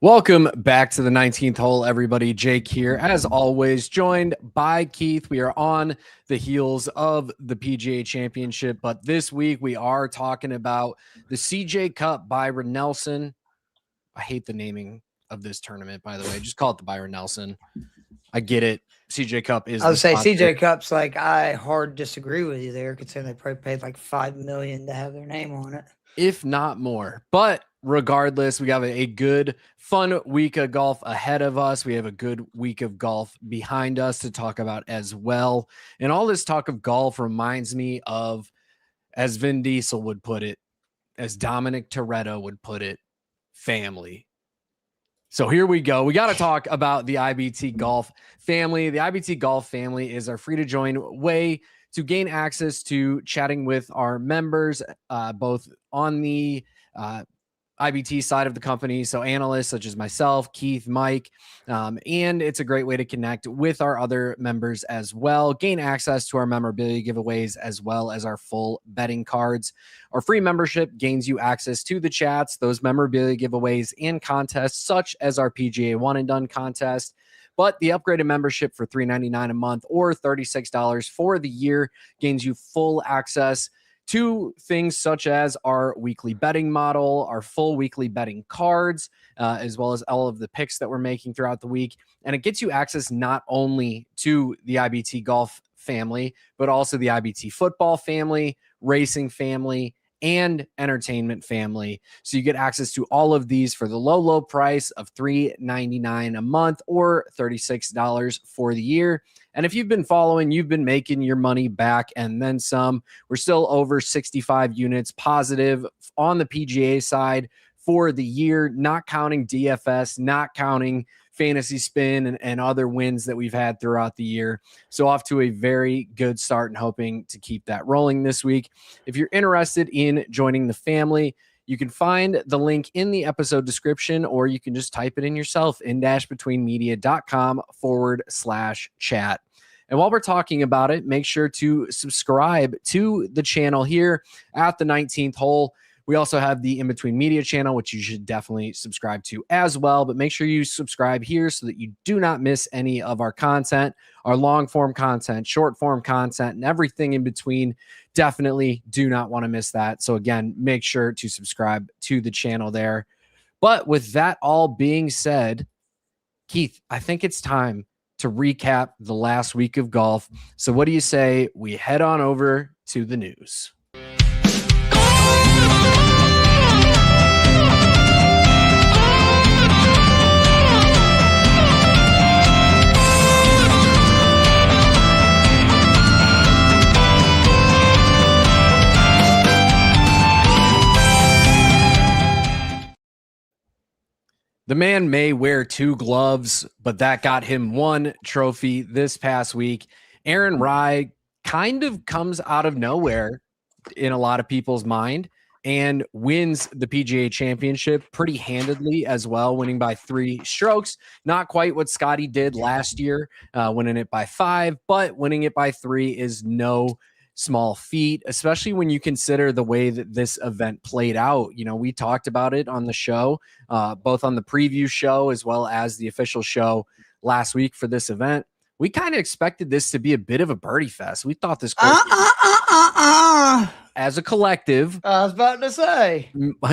Welcome back to the 19th hole, everybody. Jake here, as always, joined by Keith. We are on the heels of the PGA Championship, but this week we are talking about the CJ CUP Byron Nelson. I hate the naming of this tournament, by the way. Just call it the Byron Nelson. I get it. CJ CUP is. I would say CJ CUP's like, I hard disagree with you there, considering they probably paid like $5 million to have their name on it, if not more. But regardless, we have a good, fun week of golf ahead of us. We have a good week of golf behind us to talk about as well. And all this talk of golf reminds me of, as Vin Diesel would put it, as Dominic Toretto would put it, family. So here we go. We got to talk about the IBT Golf family. The IBT Golf family is our free-to-join way to gain access to chatting with our members, both on the IBT side of the company, so analysts such as myself, Keith, Mike, and it's a great way to connect with our other members as well, gain access to our memorabilia giveaways as well as our full betting cards. Our free membership gains you access to the chats, those memorabilia giveaways, and contests such as our PGA One and Done contest. But the upgraded membership for $3.99 a month or $36 for the year gains you full access to things such as our weekly betting model, our full weekly betting cards, as well as all of the picks that we're making throughout the week. And it gets you access not only to the IBT Golf family, but also the IBT Football family, racing family, and entertainment family. So you get access to all of these for the low, low price of $3.99 a month or $36 for the year. And if you've been following, you've been making your money back and then some. We're still over 65 units positive on the PGA side for the year, not counting DFS, not counting fantasy spin and other wins that we've had throughout the year. So off to a very good start and hoping to keep that rolling this week. If you're interested in joining the family, you can find the link in the episode description, or you can just type it in yourself, in-betweenmedia.com/chat. And while we're talking about it, make sure to subscribe to the channel here at the 19th hole. We also have the In Between Media channel, which you should definitely subscribe to as well. But make sure you subscribe here so that you do not miss any of our content, our long form content, short form content, and everything in between. Definitely do not want to miss that. So again, make sure to subscribe to the channel there. But with that all being said, Keith, I think it's time to recap the last week of golf. So what do you say we head on over to the news? The man may wear two gloves, but that got him one trophy this past week. Aaron Rai kind of comes out of nowhere in a lot of people's mind and wins the PGA Championship pretty handedly as well, winning by 3 strokes. Not quite what Scottie did last year, winning it by 5, but winning it by 3 is no small feat, especially when you consider the way that this event played out. You know, we talked about it on the show, both on the preview show as well as the official show last week for this event. We kind of expected this to be a bit of a birdie fest. We thought this course as a collective. I was about to say,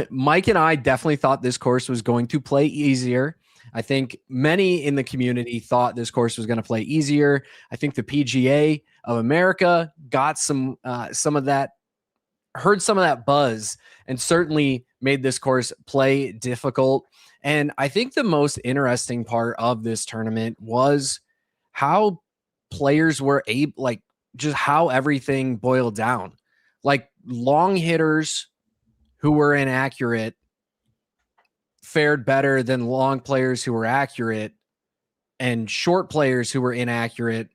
Mike and I definitely thought this course was going to play easier. I think many in the community thought this course was going to play easier. I think the PGA of America got some of that, heard some of that buzz, and certainly made this course play difficult. And I think the most interesting part of this tournament was how players were able, like, just how everything boiled down. Like, long hitters who were inaccurate fared better than long players who were accurate, and short players who were inaccurate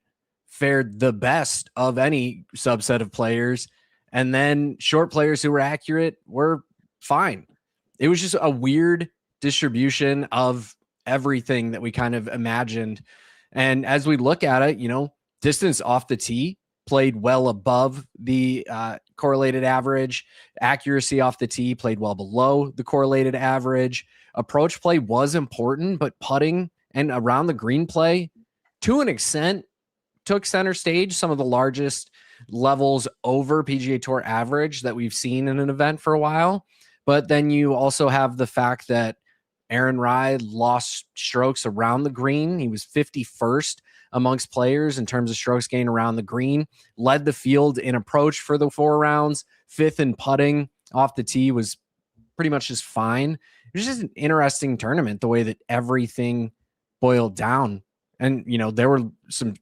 fared the best of any subset of players. And then short players who were accurate were fine. it was just a weird distribution of everything that we kind of imagined. And as we look at it, distance off the tee played well above the correlated average. Accuracy off the tee played well below the correlated average. Approach play was important, but putting and around the green play, to an extent, took center stage. Some of the largest levels over PGA Tour average that we've seen in an event for a while. But then you also have the fact that Aaron Rai lost strokes around the green. He was 51st amongst players in terms of strokes gained around the green, led the field in approach for the 4 rounds, 5th in putting off the tee, was pretty much just fine. It was just an interesting tournament, the way that everything boiled down. And, there were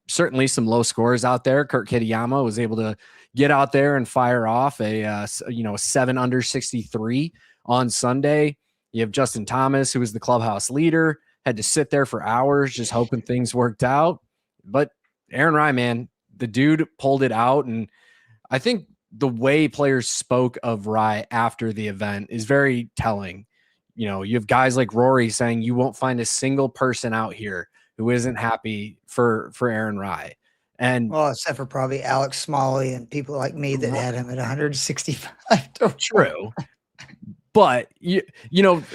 certainly some low scores out there. Kurt Kitayama was able to get out there and fire off a 7 under 63 on Sunday. You have Justin Thomas, who was the clubhouse leader, had to sit there for hours just hoping things worked out. But Aaron Rai, man, the dude pulled it out. And I think the way players spoke of Rai after the event is very telling. You have guys like Rory saying you won't find a single person out here who isn't happy for Aaron Rai. And well, except for probably Alex Smalley and people like me that had him at 165. True. But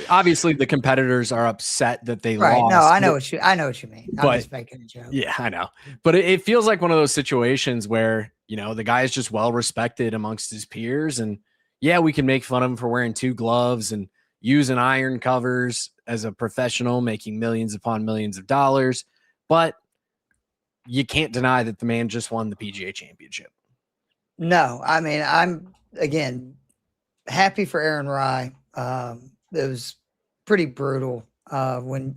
obviously the competitors are upset that they lost. No, I know what you mean. I'm just making a joke. Yeah, I know. But it feels like one of those situations where, the guy is just well respected amongst his peers. And yeah, we can make fun of him for wearing 2 gloves and using iron covers as a professional, making millions upon millions of dollars. But you can't deny that the man just won the PGA Championship. No, I mean, I'm, again, happy for Aaron Rai. It was pretty brutal when,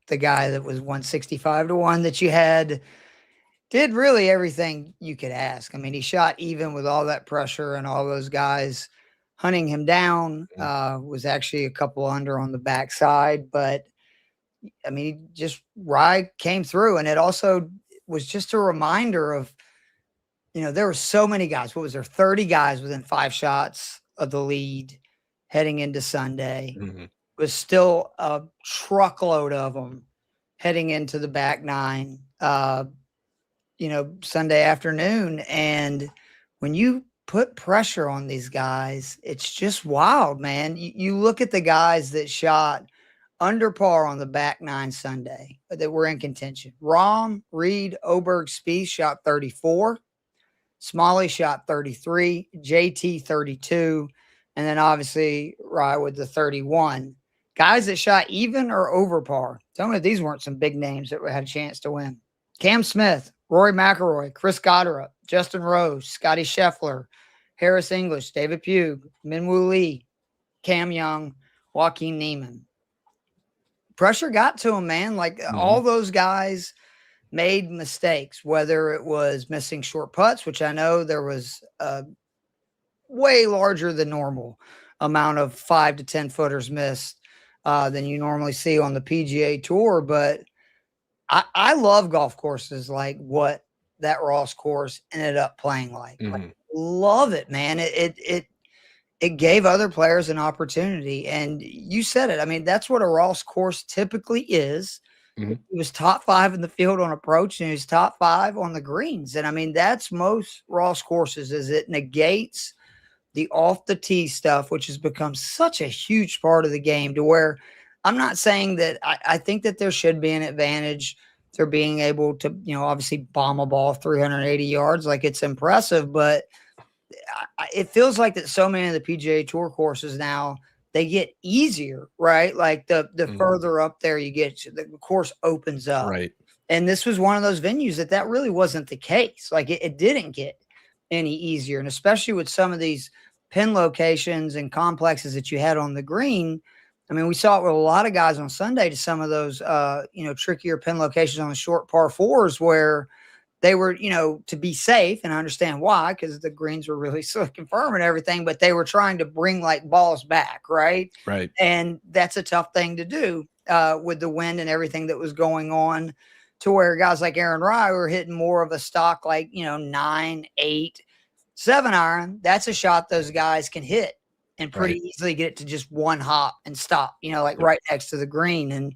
the guy that was 165-1 that you had did really everything you could ask. I mean, he shot even with all that pressure and all those guys hunting him down, was actually a couple under on the backside. But, I mean, Rai came through. And it also was just a reminder of, there were so many guys. What was there? 30 guys within 5 shots of the lead heading into Sunday. Mm-hmm. Was still a truckload of them heading into the back 9, Sunday afternoon. And when you put pressure on these guys, it's just wild, man. You look at the guys that shot under par on the back 9 Sunday that were in contention. Rahm, Reed, Oberg, Spieth shot 34. Smalley shot 33. JT 32. And then obviously Rai with the 31. Guys that shot even or over par. Tell me if these weren't some big names that had a chance to win. Cam Smith, Rory McIlroy, Chris Goddard, Justin Rose, Scottie Scheffler, Harris English, David Pugh, Minwoo Lee, Cam Young, Joaquin Neiman. Pressure got to him, man. Like all those guys made mistakes, whether it was missing short putts, which I know there was a way larger than normal amount of 5 to 10 footers missed than you normally see on the PGA Tour. But I love golf courses like what that Ross course ended up playing like. Like, love it, man. It gave other players an opportunity. And you said it. I mean, that's what a Ross course typically is. He was top 5 in the field on approach, and he was top 5 on the greens. And I mean, that's most Ross courses, is it negates the off the tee stuff, which has become such a huge part of the game, to where I'm not saying that I think that there should be an advantage to being able to, obviously bomb a ball 380 yards. Like, it's impressive, but it feels like that so many of the PGA Tour courses now, they get easier, right? Like the further up there you get, the course opens up. Right. And this was one of those venues that really wasn't the case. Like it didn't get any easier. And especially with some of these pin locations and complexes that you had on the green. I mean, we saw it with a lot of guys on Sunday to some of those, trickier pin locations on the short par 4s where they were, to be safe, and I understand why, because the greens were really slick and firm and everything, but they were trying to bring like balls back, right? Right. And that's a tough thing to do with the wind and everything that was going on, to where guys like Aaron Rai were hitting more of a stock like, 9, 8, 7 iron. That's a shot those guys can hit and pretty easily get it to just one hop and stop, like right next to the green. And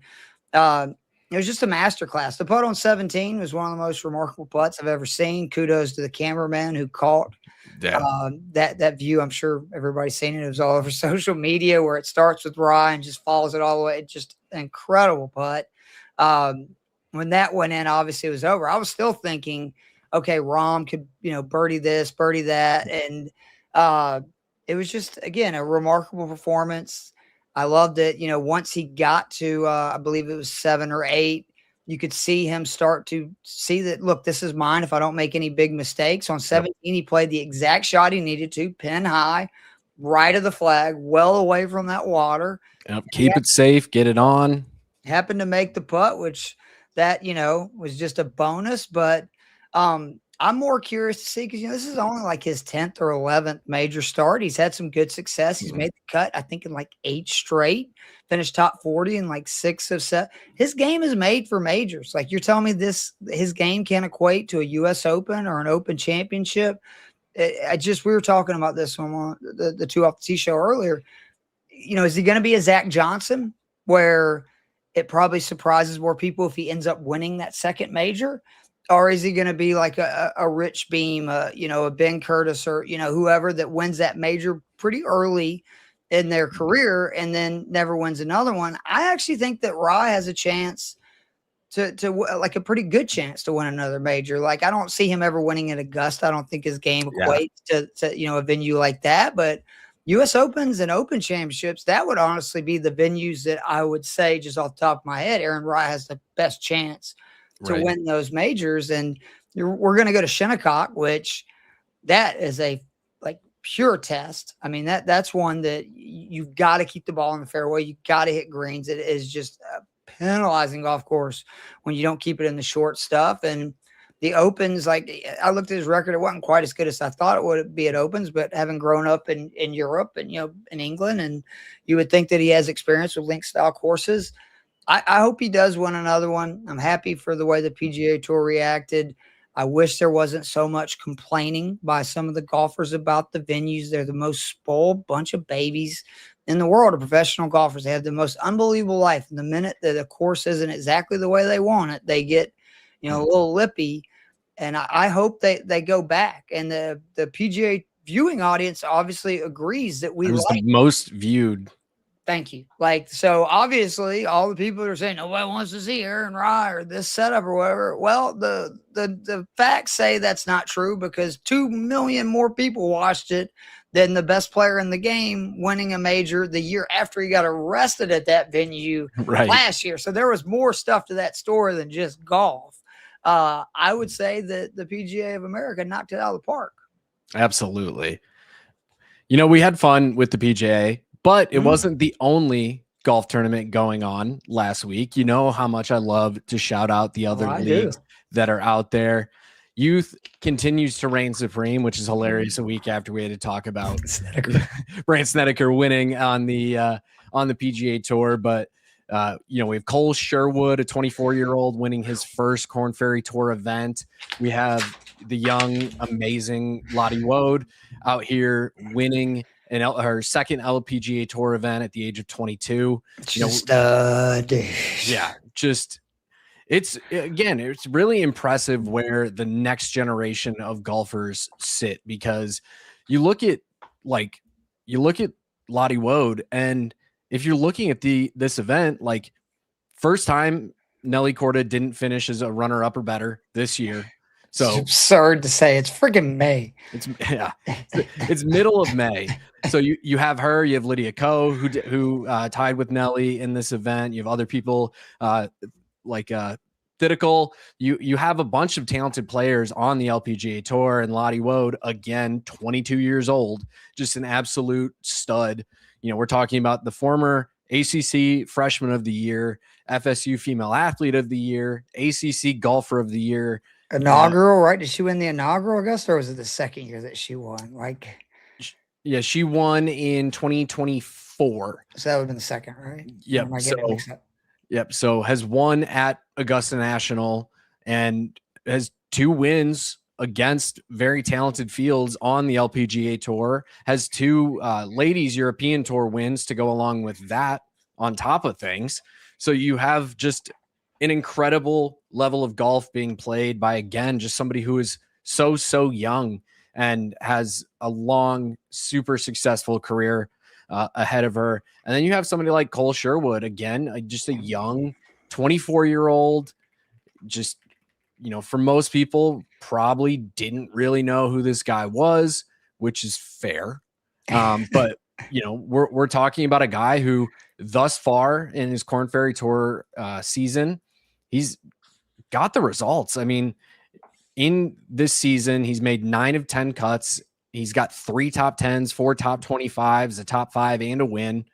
it was just a masterclass. The putt on 17 was one of the most remarkable putts I've ever seen. Kudos to the cameraman who caught that view. I'm sure everybody's seen it. It was all over social media where it starts with Rye and just follows it all the way. It's just an incredible putt. When that went in, obviously it was over. I was still thinking, okay, Rahm could, birdie this, birdie that. And it was just, again, a remarkable performance. I loved it. Once he got to, I believe it was 7 or 8, you could see him start to see that, look, this is mine if I don't make any big mistakes. On 17, he played the exact shot he needed to, pin high, right of the flag, well away from that water. Keep it safe, get it on. Happened to make the putt, which that, was just a bonus. But I'm more curious to see because, this is only like his 10th or 11th major start. He's had some good success. He's made the cut, I think, in like 8 straight, finished top 40 in like 6 of 7. His game is made for majors. Like, you're telling me his game can't equate to a U.S. Open or an Open Championship. We were talking about this on the 2 Off the Tee show earlier. Is he going to be a Zach Johnson where it probably surprises more people if he ends up winning that second major? Or is he going to be like a Rich Beam, a Ben Curtis, or, whoever that wins that major pretty early in their career and then never wins another one? I actually think that Rye has a chance to like a pretty good chance to win another major. Like, I don't see him ever winning at Augusta. I don't think his game equates to a venue like that. But U.S. Opens and Open Championships, that would honestly be the venues that I would say, just off the top of my head, Aaron Rye has the best chance to win those majors. And we're going to go to Shinnecock, which that is a pure test. I mean, that's one that you've got to keep the ball in the fairway. You got to hit greens. It is just a penalizing golf course when you don't keep it in the short stuff. And the Opens, like, I looked at his record, it wasn't quite as good as I thought it would be at Opens, but having grown up in Europe and, in England, and you would think that he has experience with link style courses. I hope he does win another one. I'm happy for the way the PGA Tour reacted. I wish there wasn't so much complaining by some of the golfers about the venues. They're the most spoiled bunch of babies in the world of professional golfers. They have the most unbelievable life. And the minute that a course isn't exactly the way they want it, they get, a little lippy. And I hope they go back. And the PGA viewing audience obviously agrees that it was the most viewed. Thank you. So obviously all the people are saying nobody wants to see Aaron Rye or this setup or whatever. Well, the facts say that's not true because 2 million more people watched it than the best player in the game winning a major the year after he got arrested at that venue last year. So there was more stuff to that story than just golf. I would say that the PGA of America knocked it out of the park. Absolutely. We had fun with the PGA. But it wasn't the only golf tournament going on last week. You know how much I love to shout out the other leagues that are out there. Youth continues to reign supreme, which is hilarious. A week after we had to talk about Brandt Snedeker winning on the PGA Tour. But, we have Cole Sherwood, a 24-year-old, winning his first Korn Ferry Tour event. We have the young, amazing Lottie Woad out here winning her second LPGA Tour event at the age of 22. It's really impressive where the next generation of golfers sit, because you look at Lottie Woad, and if you're looking at this event, like, first time Nelly Korda didn't finish as a runner-up or better this year. So it's absurd to say. It's freaking May. It's middle of May. So you have her, you have Lydia Ko, who tied with Nelly in this event. You have other people like Thitical. You have a bunch of talented players on the LPGA Tour, and Lottie Woad, again, 22 years old, just an absolute stud. We're talking about the former ACC Freshman of the Year, FSU Female Athlete of the Year, ACC Golfer of the Year. Inaugural, right? Did she win the inaugural Augusta, or was it the second year that she won? Yeah, she won in 2024. So that would have been the second, right? Yep. So has won at Augusta National and has 2 wins against very talented fields on the LPGA tour, has 2 ladies European tour wins to go along with that on top of things. So you have just an incredible level of golf being played by, again, just somebody who is so young and has a long, super successful career ahead of her. And then you have somebody like Cole Sherwood, again, just a young 24-year-old, just, for most people probably didn't really know who this guy was, which is fair. But we're talking about a guy who thus far in his Korn Ferry Tour season, he's got the results. I mean, in this season, he's made 9 of 10 cuts. He's got 3 top 10s, 4 top 25s, a top 5, and a win.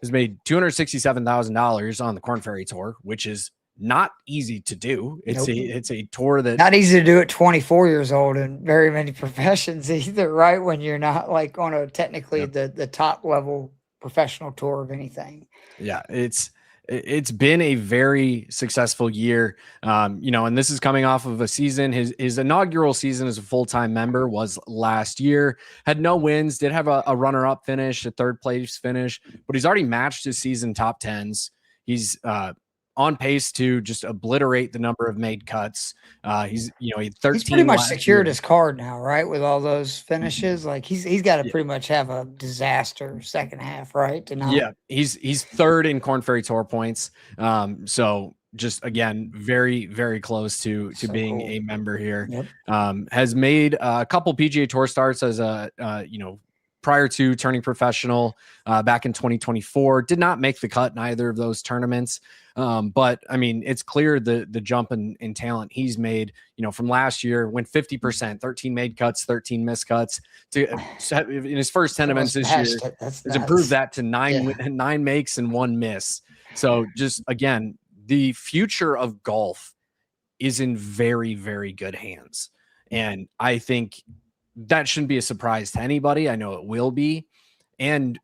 He's made $267,000 on the Korn Ferry Tour, which is not easy to do. It's a tour that not easy to do at 24 years old in very many professions either, right? When you're not like on a technically the top level professional tour of anything. Yeah, it's been a very successful year. And this is coming off of a season. His inaugural season as a full-time member was last year. Had no wins, did have a runner-up finish, a 3rd place finish, but he's already matched his season top 10s. He's on pace to just obliterate the number of made cuts. He's 13. He's pretty much secured his card now, right? With all those finishes, like he's got to pretty much have a disaster second half, right? He's 3rd in Korn Ferry Tour points. So just again, very, very close to being a member here. Yep. Has made a couple PGA Tour starts as prior to turning professional back in 2024. Did not make the cut in either of those tournaments. But I mean, it's clear the jump in talent he's made, from last year, went 50%, 13 made cuts, 13 missed cuts to in his first 10 events this year, has improved that to 9 makes and 1 miss. So just again, the future of golf is in very, very good hands. And I think that shouldn't be a surprise to anybody. I know it will be. And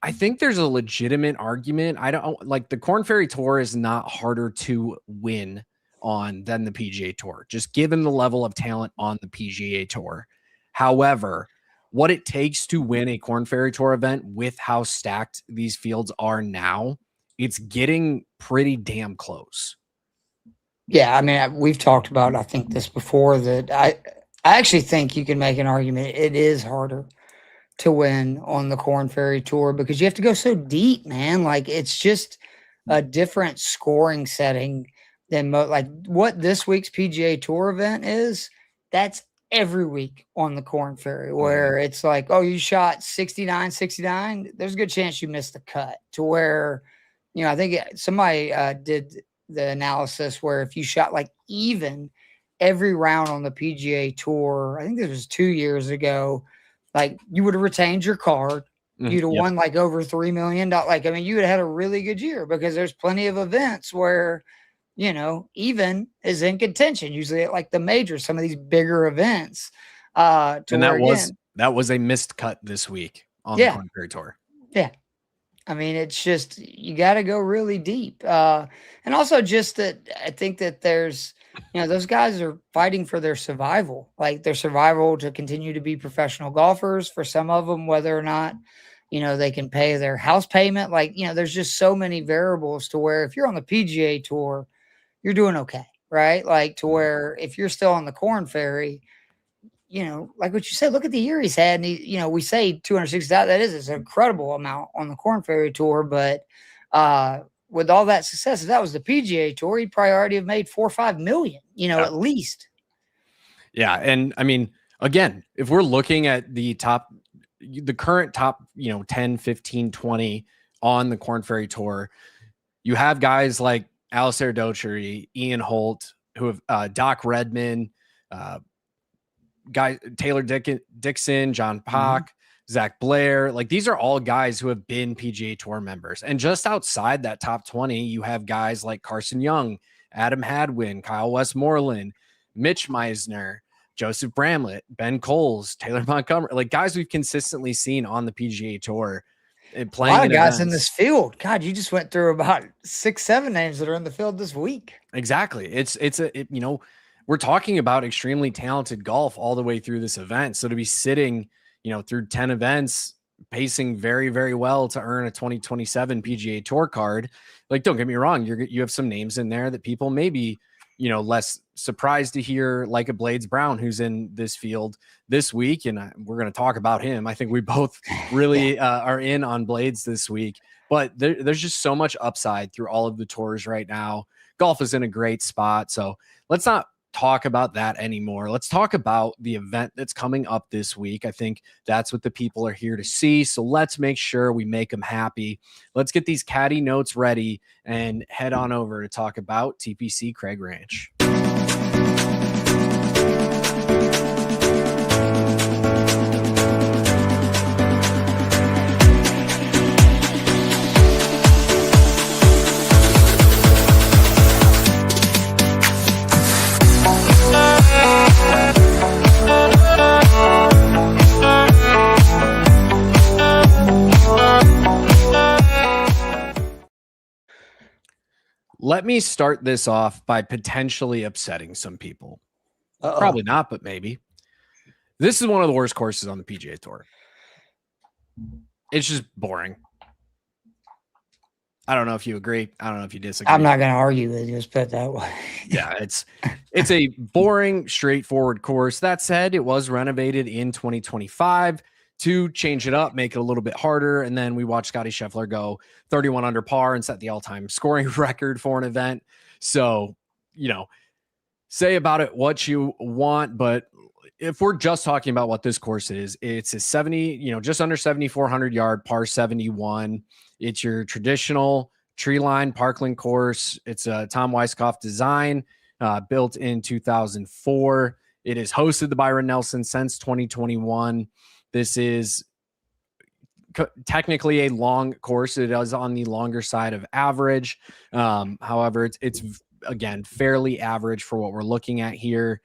I think there's a legitimate argument. I don't like the Korn Ferry Tour is not harder to win on than the PGA Tour, just given the level of talent on the PGA Tour. However, what it takes to win a Korn Ferry Tour event with how stacked these fields are now, it's getting pretty damn close. Yeah, I mean, we've talked about, I think, this before, that I actually think you can make an argument it is harder to win on the Korn Ferry Tour because you have to go so deep, man. Like, it's just a different scoring setting than like what this week's PGA Tour event is. That's every week on the Korn Ferry, where it's like, oh, you shot 69. There's a good chance you missed the cut, to where, I think somebody did the analysis where if you shot like even every round on the PGA Tour, I think this was 2 years ago, like you would have retained your card. You'd have won like over $3 million. Like, I mean, you would have had a really good year because there's plenty of events where, even is in contention, usually at like the majors, some of these bigger events. And that was a missed cut this week on the Korn Ferry Tour. Yeah. I mean, it's just, you got to go really deep. And also just that I think that there's, those guys are fighting for their survival, like their survival to continue to be professional golfers. For some of them, whether or not, they can pay their house payment. Like, there's just so many variables to where if you're on the PGA Tour, you're doing okay, right? Like, to where if you're still on the Korn Ferry, like what you said, look at the year he's had. And we say 260,000, that is an incredible amount on the Korn Ferry Tour. But with all that success, if that was the PGA Tour, he'd probably already have made $4 or $5 million, at least. Yeah. And I mean, again, if we're looking at the current top, 10, 15, 20 on the Korn Ferry Tour, you have guys like Alistair Docherty, Ian Holt, who have Doc Redman, Taylor Dixon, John Pock, Zach Blair. Like, these are all guys who have been PGA Tour members. And just outside that top 20, you have guys like Carson Young, Adam Hadwin, Kyle Westmoreland, Mitch Meisner, Joseph Bramlett, Ben Coles, Taylor Montgomery, like guys we've consistently seen on the PGA Tour. Playing a lot of guys in this field. God, you just went through about 6-7 names that are in the field this week. Exactly. we're talking about extremely talented golf all the way through this event. So to be sitting, through 10 events, pacing very, very well to earn a 2027 PGA Tour card, like, don't get me wrong, you have some names in there that people may be, less surprised to hear, like a Blades Brown, who's in this field this week. And we're going to talk about him. I think we both really are in on Blades this week, but there's just so much upside through all of the tours right now. Golf is in a great spot. So let's not talk about that anymore. Let's talk about the event that's coming up this week. I think that's what the people are here to see. So let's make sure we make them happy. Let's get these caddy notes ready and head on over to talk about TPC Craig Ranch. Let me start this off by potentially upsetting some people. Probably not, but maybe. This is one of the worst courses on the PGA Tour. It's just boring. I don't know if you agree. I don't know if you disagree. I'm not going to argue with you. Let's put it that way. Yeah, it's a boring, straightforward course. That said, it was renovated in 2025 to change it up, make it a little bit harder. And then we watched Scottie Scheffler go 31 under par and set the all-time scoring record for an event. So, say about it what you want, but if we're just talking about what this course is, it's a 70, just under 7,400 yard par 71. It's your traditional tree line parkland course. It's a Tom Weiskopf design, built in 2004. It has hosted the Byron Nelson since 2021. This is technically a long course. It is on the longer side of average. However, it's again, fairly average for what we're looking at here.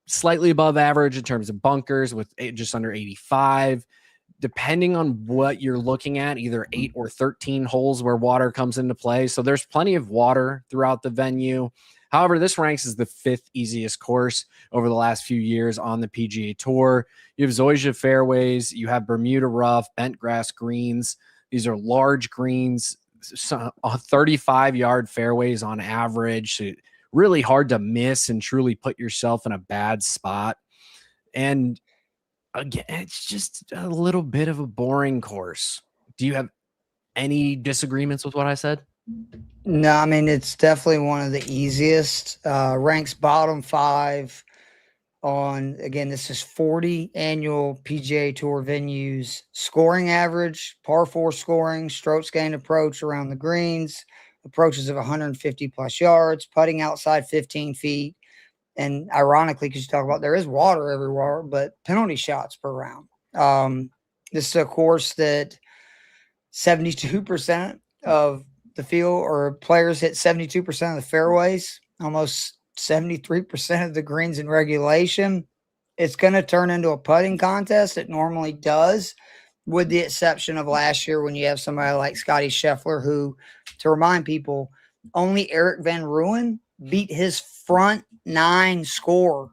Slightly above average in terms of bunkers with just under 85. Depending on what you're looking at, either 8 or 13 holes where water comes into play. So there's plenty of water throughout the venue. However, this ranks as the 5th easiest course over the last few years on the PGA Tour. You have Zoysia fairways, you have Bermuda rough, bent grass greens. These are large greens, 35-yard fairways on average. So really hard to miss and truly put yourself in a bad spot. And again, it's just a little bit of a boring course. Do you have any disagreements with what I said? No, I mean, it's definitely one of the easiest. Ranks bottom 5 on, again, this is 40 annual PGA Tour venues. Scoring average, par 4 scoring, strokes gained approach around the greens, approaches of 150 plus yards, putting outside 15 feet. And ironically, because you talk about there is water everywhere, but penalty shots per round. This is a course that 72% of the field or players hit 72% of the fairways, almost 73% of the greens in regulation. It's going to turn into a putting contest. It normally does, with the exception of last year when you have somebody like Scottie Scheffler, who, to remind people, only Eric Van Rooyen beat his front 9 score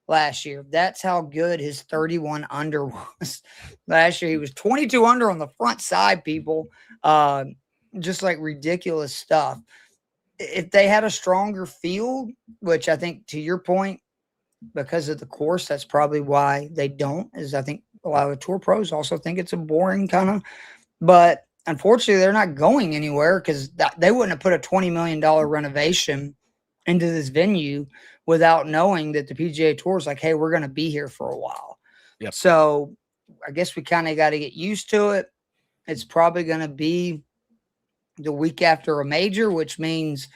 last year. That's how good his 31 under was. Last year, he was 22 under on the front side, people. Just like ridiculous stuff. If they had a stronger field, which I think, to your point, because of the course, that's probably why they don't, is I think a lot of the tour pros also think it's a boring kind of, but unfortunately they're not going anywhere because they wouldn't have put a $20 million renovation into this venue without knowing that the PGA Tour is like, hey, we're going to be here for a while. Yep. So I guess we kind of got to get used to it. It's probably going to be the week after a major, which means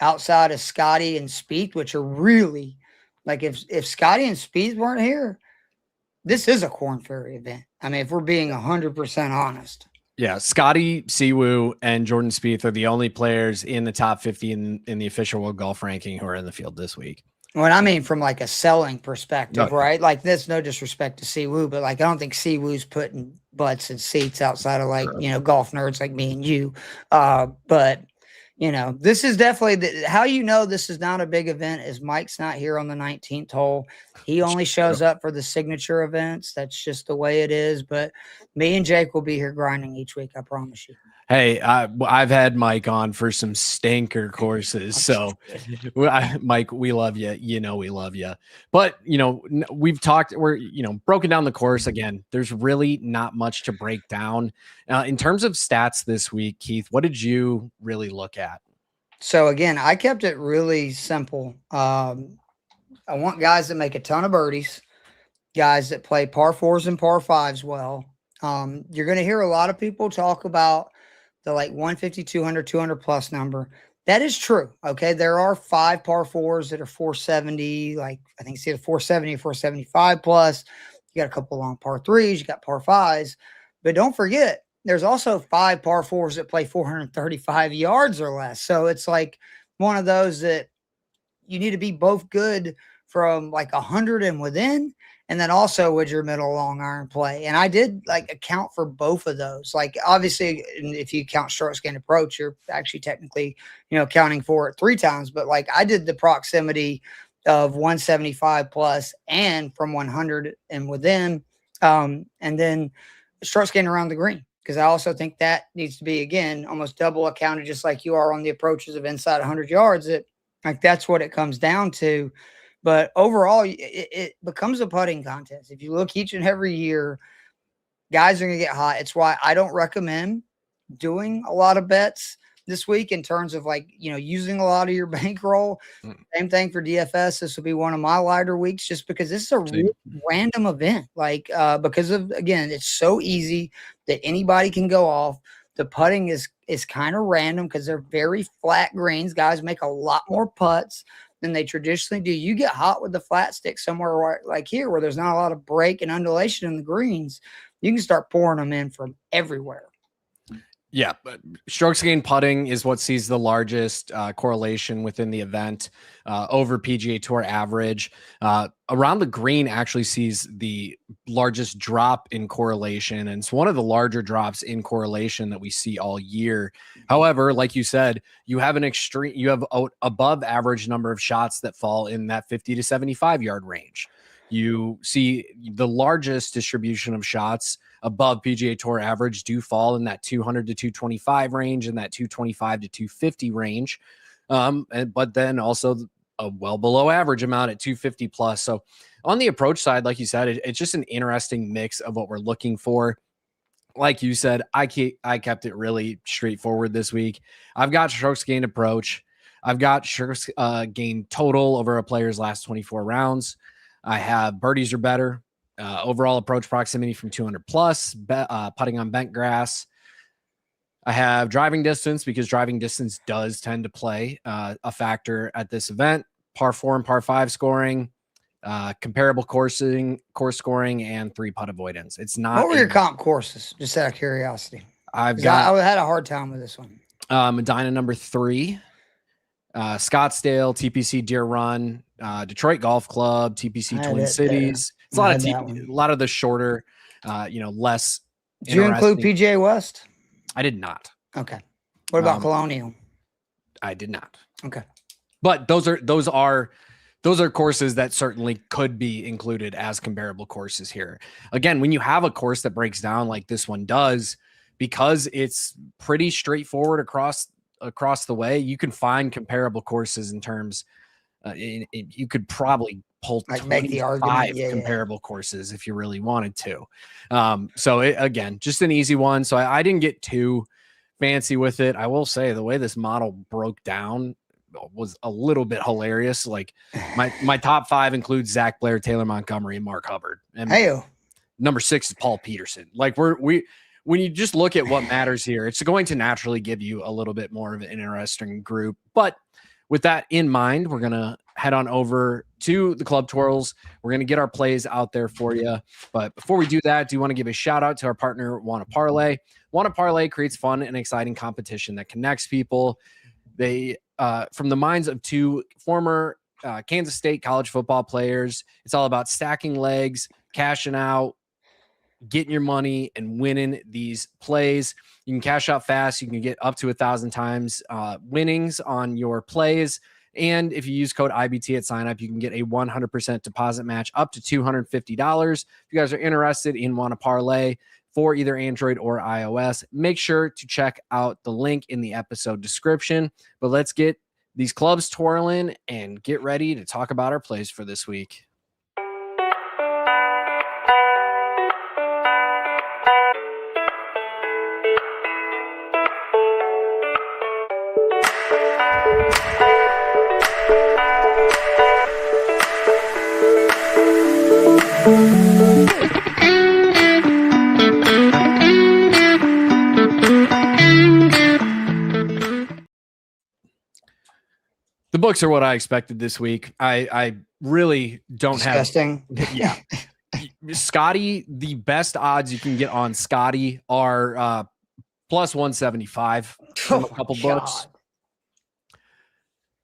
outside of Scottie and Spieth, which are really, like, if Scottie and Spieth weren't here, this is a Korn Ferry event. I mean, if we're being 100% honest. Yeah, Scottie, Siwoo, and Jordan Spieth are the only players in the top 50 in the official World Golf ranking who are in the field this week. When I mean from like a selling perspective, No. right? Like, there's no disrespect to Siwoo, but like I don't think Siwoo's putting butts in seats outside of, like, golf nerds like me and you. But This is definitely how this is not a big event is Mike's not here on the 19th hole. He only shows up for the signature events. That's just the way it is. But me and Jake will be here grinding each week. I promise you. Hey, I've had Mike on for some stinker courses. So, Mike, we love you. We love you. But, we've talked, we're, broken down the course again. There's really not much to break down. In terms of stats this week, Keith, what did you really look at? So, again, I kept it really simple. I want guys that make a ton of birdies, guys that play par fours and par fives well. You're going to hear a lot of people talk about the 150, 200, 200 plus number. That is true. Okay. There are 5 par fours that are 470. I think it's either 470 or 475 plus. You got a couple long par threes, you got par fives, but don't forget, there's also 5 par fours that play 435 yards or less. So it's one of those that you need to be both good from 100 and within, and then also with your middle long iron play. And I did account for both of those. Obviously, if you count strokes gained approach, you're actually technically, counting for it 3 times. But I did the proximity of 175 plus and from 100 and within, and then strokes gained around the green. Because I also think that needs to be, again, almost double accounted, just like you are on the approaches of inside 100 yards. That's what it comes down to. But overall, it becomes a putting contest. If you look each and every year, guys are going to get hot. It's why I don't recommend doing a lot of bets this week in terms of using a lot of your bankroll. Same thing for DFS. This will be one of my lighter weeks just because this is a really random event. Because of, again, it's so easy that anybody can go off. The putting is kind of random because they're very flat greens. Guys make a lot more putts than they traditionally do. You get hot with the flat stick somewhere like here where there's not a lot of break and undulation in the greens. You can start pouring them in from everywhere. Yeah, but strokes gained putting is what sees the largest correlation within the event over PGA Tour average. Around the green actually sees the largest drop in correlation, and it's one of the larger drops in correlation that we see all year. However, like you said, you have above average number of shots that fall in that 50 to 75 yard range. You see the largest distribution of shots above PGA Tour average do fall in that 200 to 225 range and that 225 to 250 range. But then also a well below average amount at 250 plus. So on the approach side, like you said, it's just an interesting mix of what we're looking for. Like you said, I kept it really straightforward this week. I've got strokes gained approach. I've got strokes gained total over a player's last 24 rounds. I have birdies or better. Overall approach proximity from 200 plus, putting on bent grass. I have driving distance because driving distance does tend to play a factor at this event. Par 4 and par 5 scoring, comparable course scoring, and 3-putt avoidance. It's not. What were your comp courses? Just out of curiosity. I had a hard time with this one. Medina number 3, Scottsdale, TPC Deer Run, Detroit Golf Club, TPC Twin Cities. It's a lot of the shorter, less. Did you include PGA West? I did not. Okay. What about Colonial? I did not. Okay. But those are courses that certainly could be included as comparable courses here. Again, when you have a course that breaks down like this one does, because it's pretty straightforward across the way, you can find comparable courses in terms. You could probably pull make the argument, comparable courses if you really wanted to. So again, just an easy one. So I didn't get too fancy with it. I will say the way this model broke down was a little bit hilarious. Like my top 5 includes Zach Blair, Taylor Montgomery, and Mark Hubbard. And number 6 is Paul Peterson. Like when you just look at what matters here, it's going to naturally give you a little bit more of an interesting group. But with that in mind, we're going to head on over to the Club Twirls. We're going to get our plays out there for you. But before we do that, I do want to give a shout out to our partner, Wanna Parlay. Wanna Parlay creates fun and exciting competition that connects people. They, from the minds of 2 former Kansas State college football players, it's all about stacking legs, cashing out, getting your money and winning these plays. You can cash out fast. You can get up to 1,000 times winnings on your plays. And if you use code IBT at sign up, you can get a 100% deposit match up to $250. If you guys are interested and want to parlay for either Android or iOS, make sure to check out the link in the episode description. But let's get these clubs twirling and get ready to talk about our plays for this week. The books are what I expected this week. I really don't Disgusting. have. Yeah. Scottie, the best odds you can get on Scottie are plus 175 from a couple books.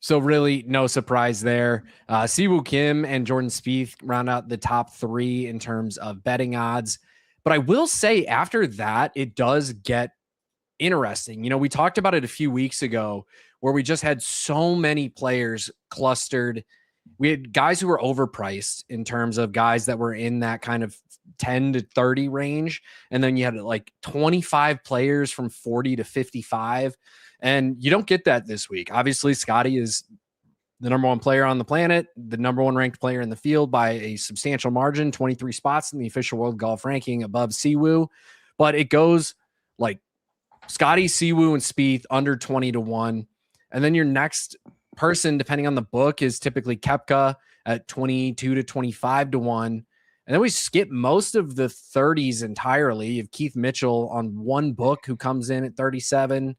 So really no surprise there. Siwoo Kim and Jordan Spieth round out the top 3 in terms of betting odds. But I will say after that, it does get interesting. You know, we talked about it a few weeks ago where we just had so many players clustered. We had guys who were overpriced in terms of guys that were in that kind of 10 to 30 range. And then you had like 25 players from 40 to 55. And you don't get that this week. Obviously, Scottie is the number 1 player on the planet, the number 1 ranked player in the field by a substantial margin, 23 spots in the official world golf ranking above Siwoo. But it goes like Scottie, Siwoo, and Spieth under 20 to 1. And then your next person, depending on the book, is typically Koepka at 22 to 25 to 1. And then we skip most of the 30s entirely. You have Keith Mitchell on one book who comes in at 37.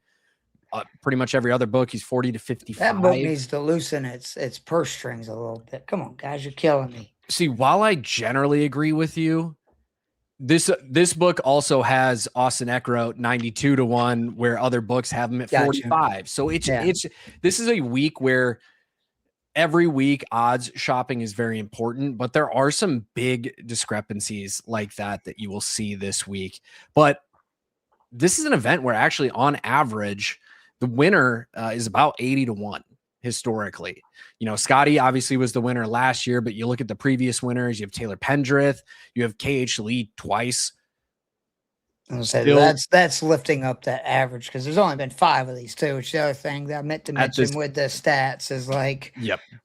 Pretty much every other book, he's 40 to 55. That book needs to loosen its purse strings a little bit. Come on, guys, you're killing me. See, while I generally agree with you, this book also has Austin Eckroat 92 to 1, where other books have him at 45. So this is a week where every week odds shopping is very important, but there are some big discrepancies like that you will see this week. But this is an event where actually on average, the winner is about 80 to 1 historically. You know, Scottie obviously was the winner last year, but you look at the previous winners, you have Taylor Pendrith, you have KH Lee twice. That's lifting up that average because there's only been 5 of these too, which the other thing that I meant to mention with the stats is like,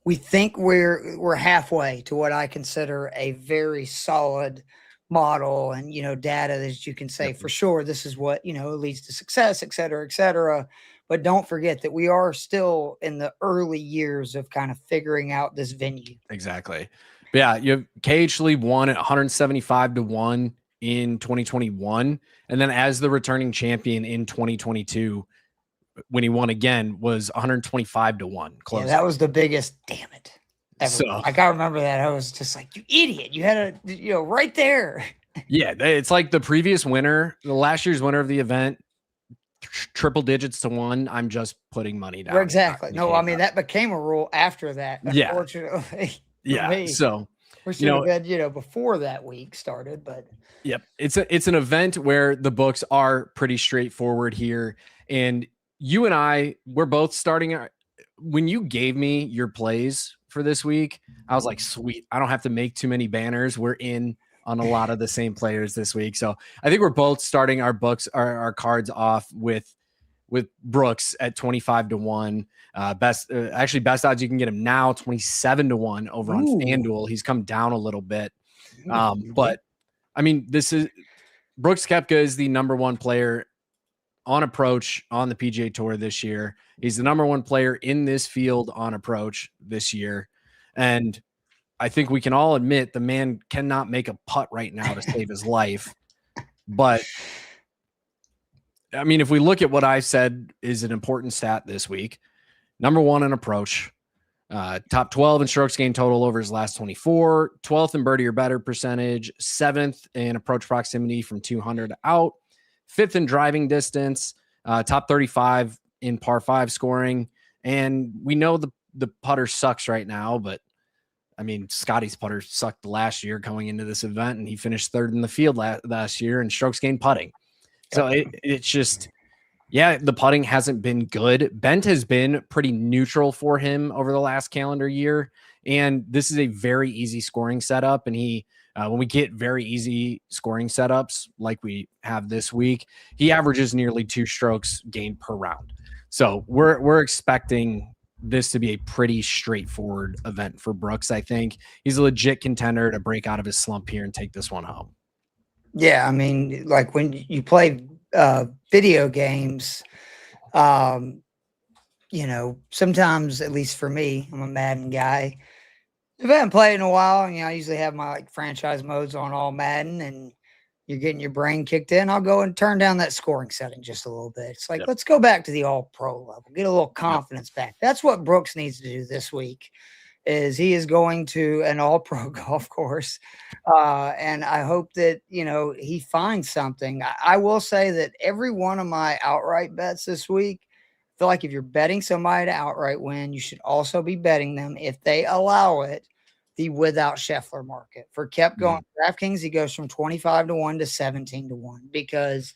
we think we're halfway to what I consider a very solid model and, you know, data that you can say for sure, this is what, you know, leads to success, et cetera, et cetera. But don't forget that we are still in the early years of kind of figuring out this venue. Exactly. But yeah, you have KH Lee won at 175 to 1 in 2021. And then as the returning champion in 2022, when he won again, was 125 to 1. Close. Yeah, that was the biggest, damn it. Ever. So, I gotta remember that. I was just like, you idiot. You had right there. Yeah, it's like the previous winner, the last year's winner of the event, triple digits to 1. I'm just putting money down. Exactly. No, I mean, that became a rule after that, unfortunately. Yeah. So we should have had, before that week started, but it's an event where the books are pretty straightforward here. And you and we're both starting. When you gave me your plays for this week, I was like, sweet, I don't have to make too many banners. We're in on a lot of the same players this week. So I think we're both starting our books, our cards off with Brooks at 25 to 1. Best odds you can get him now, 27 to 1 over on FanDuel. He's come down a little bit. But I mean, Brooks Koepka is the number 1 player on approach on the PGA Tour this year. He's the number 1 player in this field on approach this year. And I think we can all admit the man cannot make a putt right now to save his life. But I mean, if we look at what I said is an important stat this week, number 1 in approach, top 12 in strokes gained total over his last 24, 12th in birdie or better percentage, 7th in approach proximity from 200 out, 5th in driving distance, top 35 in par 5 scoring. And we know the putter sucks right now, but I mean, Scottie's putter sucked last year going into this event, and he finished third in the field last year in strokes gained putting. So it's just, yeah, the putting hasn't been good. Bent has been pretty neutral for him over the last calendar year. And this is a very easy scoring setup. And he, when we get very easy scoring setups like we have this week, he averages nearly 2 strokes gained per round. So we're expecting this to be a pretty straightforward event for Brooks. I think he's a legit contender to break out of his slump here and take this one home. Yeah, I mean, like when you play video games, you know, sometimes, at least for me, I'm a Madden guy. If I haven't played in a while, you know, I usually have my like franchise modes on all Madden, and you're getting your brain kicked in. I'll go and turn down that scoring setting just a little bit. It's like, let's go back to the all pro level, get a little confidence back. That's what Brooks needs to do this week. Is he is going to an all pro golf course. And I hope that, you know, he finds something. I will say that every one of my outright bets this week, I feel like if you're betting somebody to outright win, you should also be betting them, if they allow it, the without Scheffler market. For Koepka on DraftKings, he goes from 25-1 to 17-1, because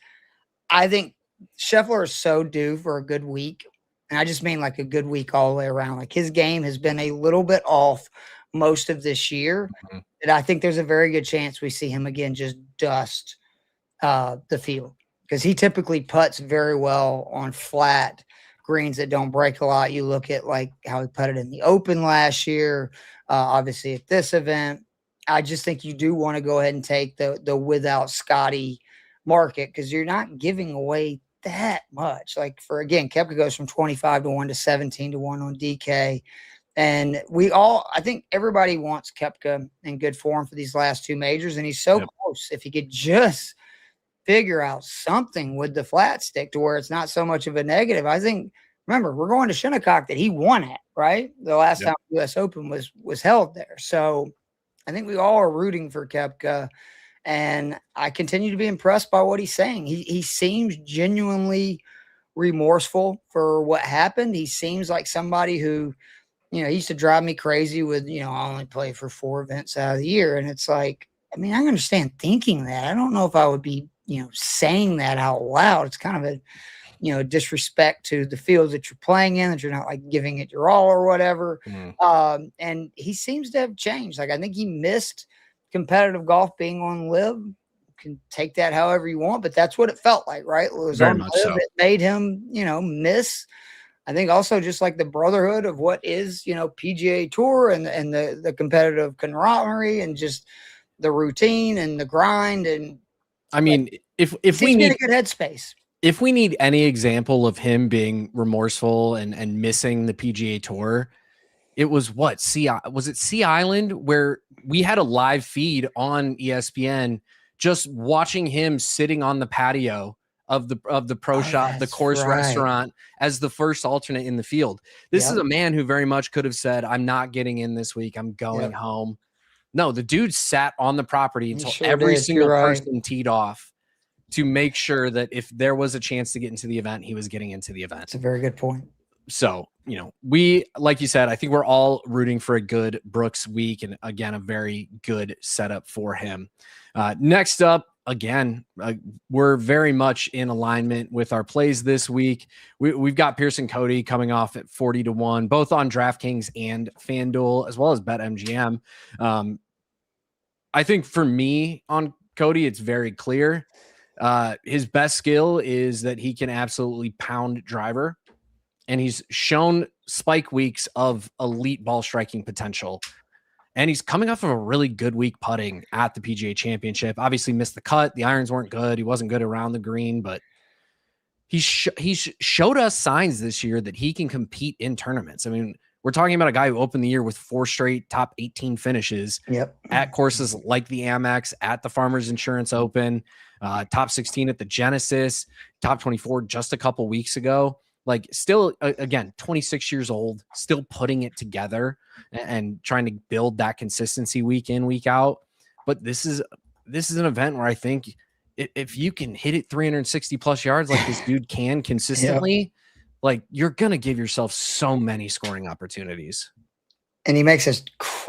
I think Scheffler is so due for a good week. And I just mean like a good week all the way around. Like his game has been a little bit off most of this year. And I think there's a very good chance we see him again just dust the field, because he typically putts very well on flat greens that don't break a lot. You look at like how he putted in the Open last year, obviously at this event. I just think you do want to go ahead and take the without Scottie market, because you're not giving away that much. Like for, again, Koepka goes from 25-1 to 17-1 on DK. And I think everybody wants Koepka in good form for these last 2 majors. And he's so close. If he could just figure out something with the flat stick to where it's not so much of a negative. I think, remember, we're going to Shinnecock that he won at, right? The last time the US Open was held there. So I think we all are rooting for Koepka, and I continue to be impressed by what he's saying. He seems genuinely remorseful for what happened. He seems like somebody who, you know, he used to drive me crazy with, you know, I only play for 4 events out of the year. And it's like, I mean, I understand thinking that. I don't know if I would be, you know, saying that out loud. It's kind of a, you know, disrespect to the fields that you're playing in, that you're not like giving it your all or whatever. And he seems to have changed. Like, I think he missed competitive golf being on LIV. You can take that however you want, but that's what it felt like, right? It was very on LIV. So. It made him, you know, miss. I think also just like the brotherhood of what is, you know, PGA Tour and the competitive camaraderie and just the routine and the grind. And I mean, like, if we need a good headspace, if we need any example of him being remorseful and missing the PGA Tour, it was what? Was it Sea Island, where we had a live feed on ESPN just watching him sitting on the patio of the pro shop, the course restaurant, as the first alternate in the field. This is a man who very much could have said, I'm not getting in this week, I'm going home. No, the dude sat on the property until every single person teed off to make sure that if there was a chance to get into the event, he was getting into the event. That's a very good point. So, you know, we, like you said, I think we're all rooting for a good Brooks week, and again, a very good setup for him. Next up, again, we're very much in alignment with our plays this week. We've got Pierceson Koody coming off at 40-1, both on DraftKings and FanDuel, as well as BetMGM. I think for me on Koody, it's very clear. His best skill is that he can absolutely pound driver, and he's shown spike weeks of elite ball striking potential. And he's coming off of a really good week putting at the PGA Championship. Obviously missed the cut. The irons weren't good. He wasn't good around the green, but he's showed us signs this year that he can compete in tournaments. I mean, we're talking about a guy who opened the year with 4 straight top 18 finishes at courses like the Amex, at the Farmers Insurance Open, top 16 at the Genesis, top 24 just a couple weeks ago. Like, still, again, 26 years old, still putting it together and trying to build that consistency week in, week out. But this is an event where I think if you can hit it 360 plus yards like this dude can consistently, like, you're going to give yourself so many scoring opportunities. And he makes a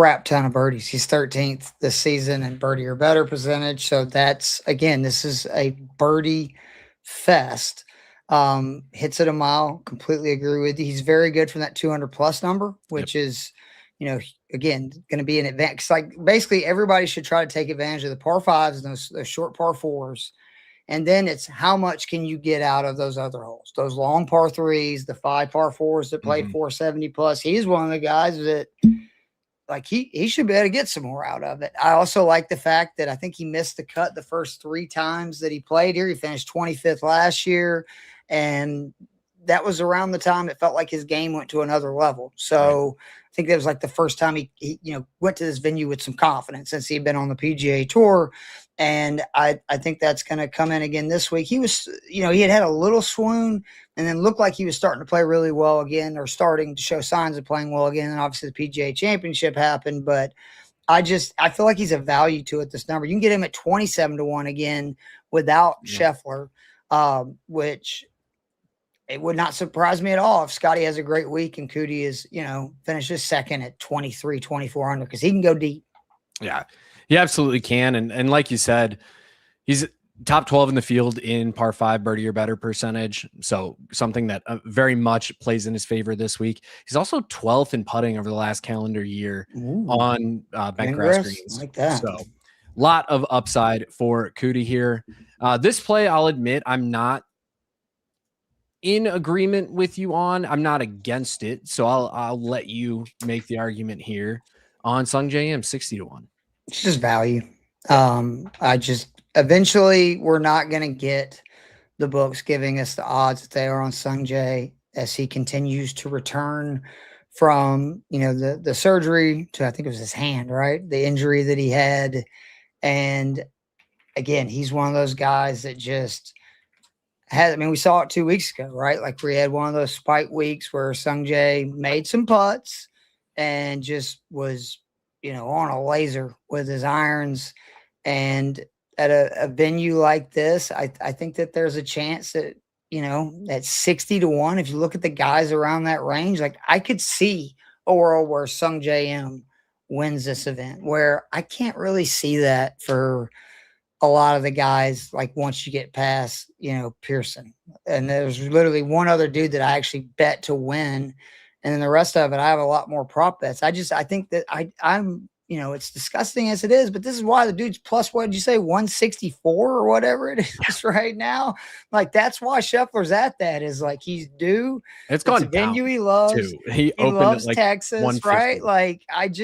crap ton of birdies. He's 13th this season in birdie or better percentage. So that's, again, this is a birdie fest. Hits it a mile. Completely agree with you. He's very good from that 200 plus number, which is, again, going to be an advantage. Like basically everybody should try to take advantage of the par fives and those short par fours. And then it's how much can you get out of those other holes, those long par threes, the 5 par fours that play 470 plus. He's one of the guys that like he should be able to get some more out of it. I also like the fact that I think he missed the cut the first 3 times that he played here. He finished 25th last year. And that was around the time it felt like his game went to another level. So I think that was like the first time he went to this venue with some confidence since he'd been on the PGA Tour. And I think that's going to come in again this week. He was, he had a little swoon and then looked like he was starting to play really well again, or starting to show signs of playing well again. And obviously the PGA Championship happened, but I feel like he's a value to it, this number. You can get him at 27-1 again without Scheffler, which it would not surprise me at all if Scottie has a great week and Coody is, finishes second at 23, 24 under, because he can go deep. Yeah, he absolutely can. And like you said, he's top 12 in the field in par 5 birdie or better percentage. So something that very much plays in his favor this week. He's also 12th in putting over the last calendar year on bent grass greens. Like that. So lot of upside for Coody here. This play, I'll admit, I'm not in agreement with you on. I'm not against it. So I'll let you make the argument here on Sungjae Im 60-1. It's just value. Eventually we're not going to get the books giving us the odds that they are on Sungjae as he continues to return from, the surgery to, I think it was his hand, right? The injury that he had. And again, he's one of those guys that just we saw it 2 weeks ago, right? Like we had one of those spike weeks where Sungjae made some putts and just was, on a laser with his irons. And at a venue like this, I think that there's a chance that, at 60-1, if you look at the guys around that range, like I could see a world where Sungjae Im wins this event, where I can't really see that for a lot of the guys, like once you get past, Pierceson. And there's literally one other dude that I actually bet to win. And then the rest of it, I have a lot more prop bets. I think that I'm, it's disgusting as it is, but this is why the dude's plus, what did you say, 164 or whatever it is right now? Like, that's why Scheffler's at that, is like he's due. It's gone a venue he loves. He loves like Texas, right? Like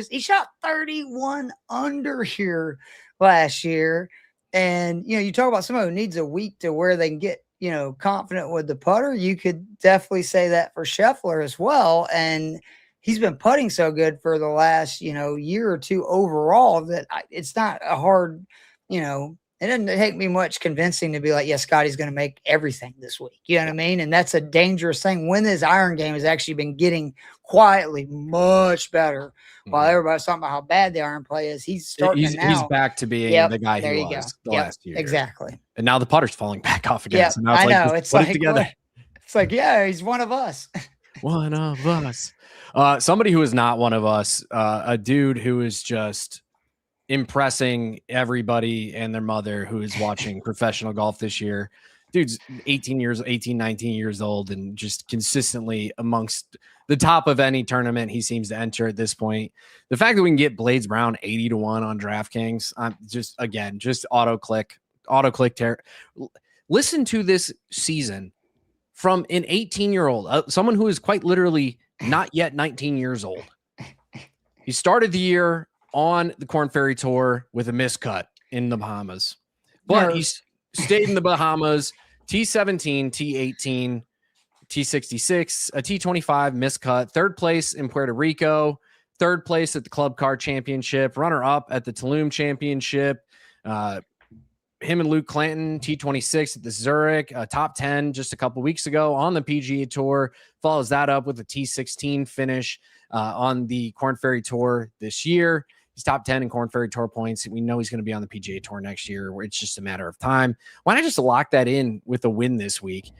he shot 31 under here last year. And, you talk about someone who needs a week to where they can get, confident with the putter. You could definitely say that for Scheffler as well. And he's been putting so good for the last, year or two overall that it's not a hard, it doesn't take me much convincing to be like, yeah, Scottie's going to make everything this week. You know what I mean? And that's a dangerous thing when his iron game has actually been getting quietly much better. While everybody's talking about how bad the iron play is, he's starting now. He's back to being the guy he was last year. Exactly. And now the putter's falling back off again. Yeah, So now I know. It's like, together. It's like, yeah, he's one of us. One of us. Somebody who is not one of us, a dude who is just impressing everybody and their mother who is watching professional golf this year. Dude's 19 years old, and just consistently amongst the top of any tournament he seems to enter at this point. The fact that we can get Blades Brown 80-1 on DraftKings, just auto click. Listen to this season from an 18-year-old, someone who is quite literally not yet 19 years old. He started the year on the Korn Ferry Tour with a miscut in the Bahamas, but he stayed in the Bahamas. T17, T18, T66, a T25 miscut, third place in Puerto Rico, third place at the Club Car Championship, runner-up at the Tulum Championship. Him and Luke Clanton, T26 at the Zurich, top 10 just a couple weeks ago on the PGA Tour. Follows that up with a T16 finish on the Korn Ferry Tour this year. He's top 10 in Korn Ferry Tour points. We know he's going to be on the PGA Tour next year, where it's just a matter of time. Why not just lock that in with a win this week?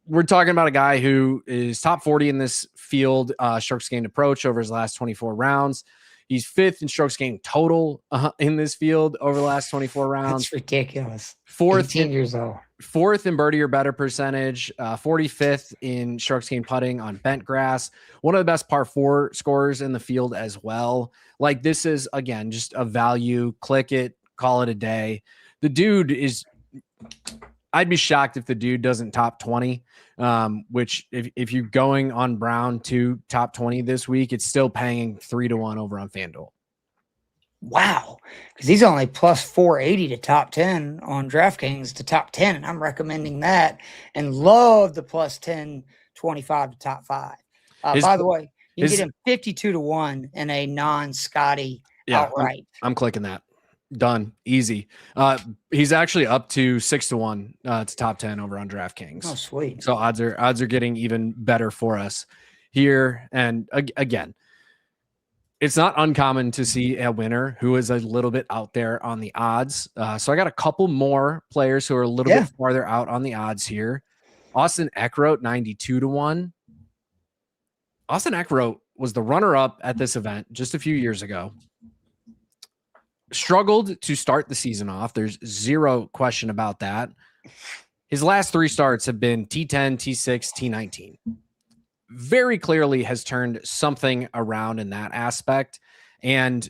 We're talking about a guy who is top 40 in this field, strokes gained approach over his last 24 rounds. He's 5th in strokes gained total in this field over the last 24 rounds. That's ridiculous. 18 years old. 4th in birdie or better percentage, 45th in strokes gained putting on bent grass. One of the best par 4 scorers in the field as well. Like, this is, again, just a value. Click it, call it a day. The dude is, I'd be shocked if the dude doesn't top 20, which if you're going on Brown to top 20 this week, it's still paying 3-1 over on FanDuel. Wow. Because he's only plus 480 to top 10 on DraftKings to top 10. And I'm recommending that, and love the plus 1025 to top 5. By the way, you can get him 52-1 in a non-Scottie outright. I'm clicking that. Done. Easy. He's actually up to 6-1 to top 10 over on DraftKings. Oh, sweet. So odds are getting even better for us here. And again, it's not uncommon to see a winner who is a little bit out there on the odds. So I got a couple more players who are a little bit farther out on the odds here. Austin Eckroat, 92-1. Austin Eckroat was the runner-up at this event just a few years ago. Struggled to start the season off. There's zero question about that. His last 3 starts have been T10, T6, T19. Very clearly has turned something around in that aspect. And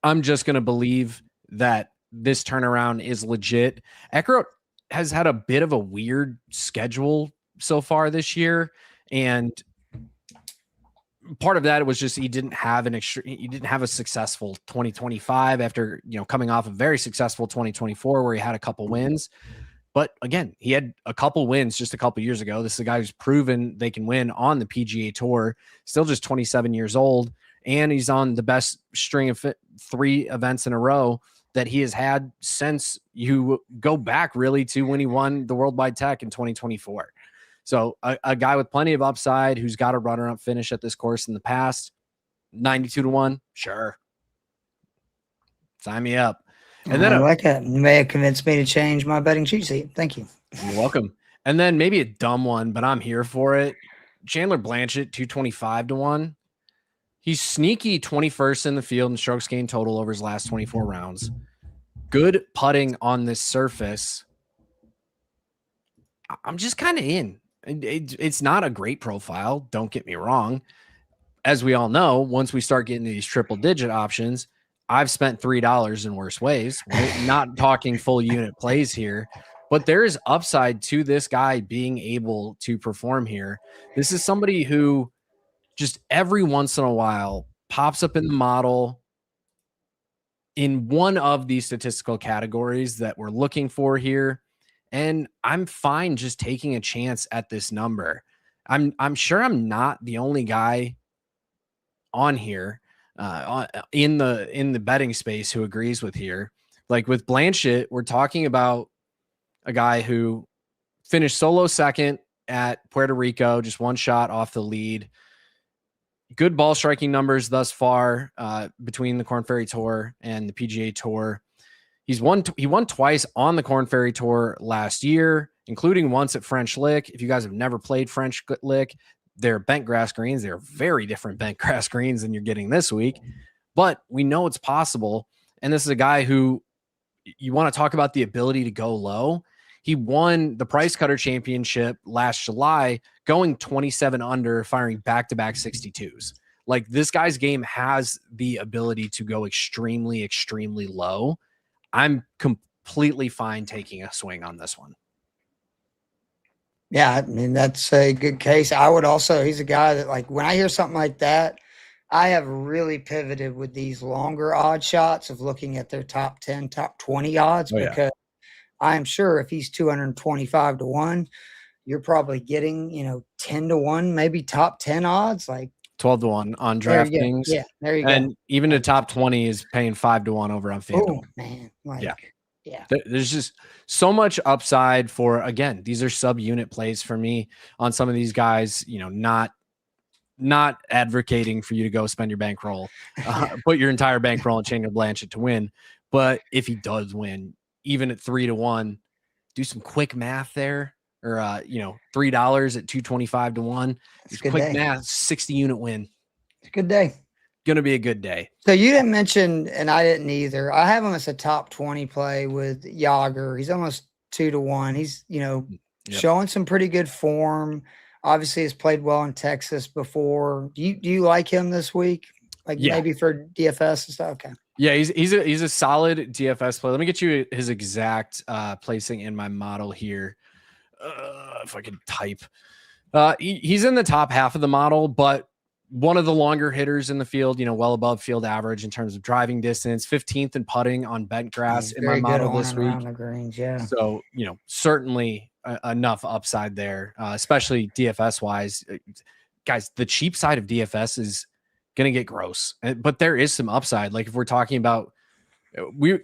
I'm just going to believe that this turnaround is legit. Eckroat has had a bit of a weird schedule so far this year. And part of that was just he didn't have a successful 2025 after, coming off a very successful 2024 where he had a couple wins. But again, he had a couple wins just a couple years ago. This is a guy who's proven they can win on the PGA Tour, still just 27 years old, and he's on the best string of 3 events in a row that he has had since you go back really to when he won the Worldwide Tech in 2024. So a guy with plenty of upside who's got a runner-up finish at this course in the past, 92-1, sure. Sign me up. And then I like that. You may have convinced me to change my betting cheat sheet. Thank you. You're welcome. And then maybe a dumb one, but I'm here for it. Chandler Blanchet, 225-1. He's sneaky 21st in the field in strokes gained total over his last 24 rounds. Good putting on this surface. I'm just kind of in. It's not a great profile. Don't get me wrong. As we all know, once we start getting these triple-digit options, I've spent $3 in worse ways. We're not talking full unit plays here, but there is upside to this guy being able to perform here. This is somebody who just every once in a while pops up in the model in one of these statistical categories that we're looking for here. And I'm fine just taking a chance at this number. I'm sure I'm not the only guy on here in the betting space who agrees with here. Like with Blanchet, we're talking about a guy who finished solo second at Puerto Rico, just one shot off the lead. Good ball striking numbers thus far between the Korn Ferry Tour and the PGA Tour. He won twice on the Korn Ferry Tour last year, including once at French Lick. If you guys have never played French Lick, they're bent grass greens. They're very different bent grass greens than you're getting this week, but we know it's possible. And this is a guy who you want to talk about the ability to go low. He won the Price Cutter Championship last July, going 27 under, firing back-to-back 62s. Like, this guy's game has the ability to go extremely, extremely low. I'm completely fine taking a swing on this one. Yeah, I mean, that's a good case. I would also, he's a guy that, like, when I hear something like that, I have really pivoted with these longer odd shots of looking at their top 10, top 20 odds, because I'm sure if he's 225-1, you're probably getting, 10-1, maybe top 10 odds, like 12-1 on DraftKings. Yeah, there you go. And even the top 20 is paying 5-1 over on FanDuel. Oh, man. Yeah. There's just so much upside for, again, these are sub-unit plays for me on some of these guys, not advocating for you to go spend your bankroll, put your entire bankroll in Chandler Blanchet to win. But if he does win, even at 3-1, do some quick math there, or $3 at 225-1. It's a good quick day. math, 60 unit win. It's a good day. going to be a good day. So you didn't mention, and I didn't either. I have him as a top 20 play with Yager. He's almost 2-1. He's, showing some pretty good form. Obviously has played well in Texas before. Do you like him this week? Like maybe for DFS and stuff? Okay. Yeah, he's a solid DFS play. Let me get you his exact placing in my model here. If I could type. He's in the top half of the model, but one of the longer hitters in the field, well above field average in terms of driving distance, 15th in putting on bent grass in my model this week. The greens, yeah. So, certainly enough upside there, especially DFS wise. Guys, the cheap side of DFS is going to get gross, but there is some upside. Like if we're talking about,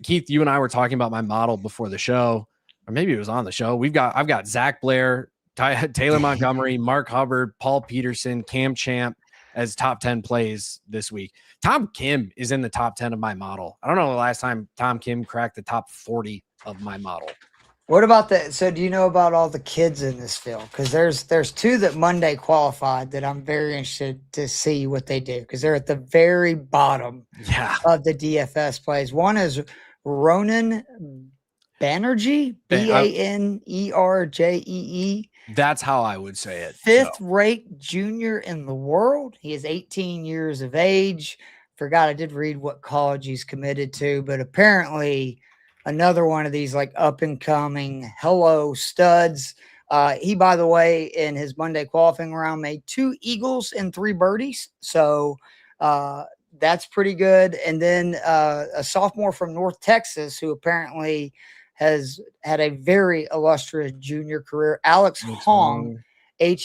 Keith, you and I were talking about my model before the show, or maybe it was on the show. I've got Zach Blair, Taylor Montgomery, Mark Hubbard, Paul Peterson, Cam Champ as top 10 plays this week. Tom Kim is in the top 10 of my model. I don't know the last time Tom Kim cracked the top 40 of my model. What about that? So do you know about all the kids in this field? Because there's two that Monday qualified that I'm very interested to see what they do, because they're at the very bottom of the DFS plays. One is Ronan Banerjee, Banerjee. That's how I would say it. Fifth-rate junior in the world. He is 18 years of age. Forgot I did read what college he's committed to, but apparently another one of these like up-and-coming hello studs. He, by the way, in his Monday qualifying round, made 2 eagles and 3 birdies. So that's pretty good. And then a sophomore from North Texas who apparently has had a very illustrious junior career, Alex Hong, Huang. He's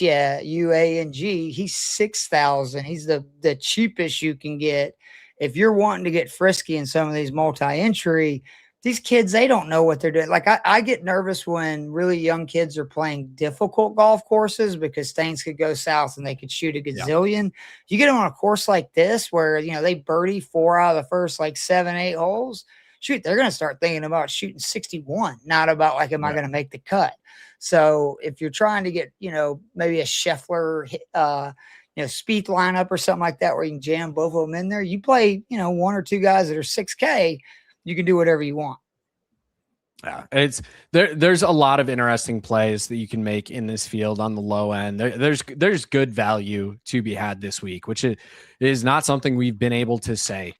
6,000. He's the cheapest you can get. If you're wanting to get frisky in some of these multi-entry, these kids, they don't know what they're doing. Like I get nervous when really young kids are playing difficult golf courses because things could go south and they could shoot a gazillion. You get them on a course like this where, they birdie 4 out of the first like 7, 8 holes. Shoot, they're going to start thinking about shooting 61, not about like, am I going to make the cut? So if you're trying to get, maybe a Scheffler, Spieth lineup or something like that, where you can jam both of them in there, you play, 1 or 2 guys that are 6K, you can do whatever you want. Yeah, there's a lot of interesting plays that you can make in this field on the low end. There's good value to be had this week, which is not something we've been able to say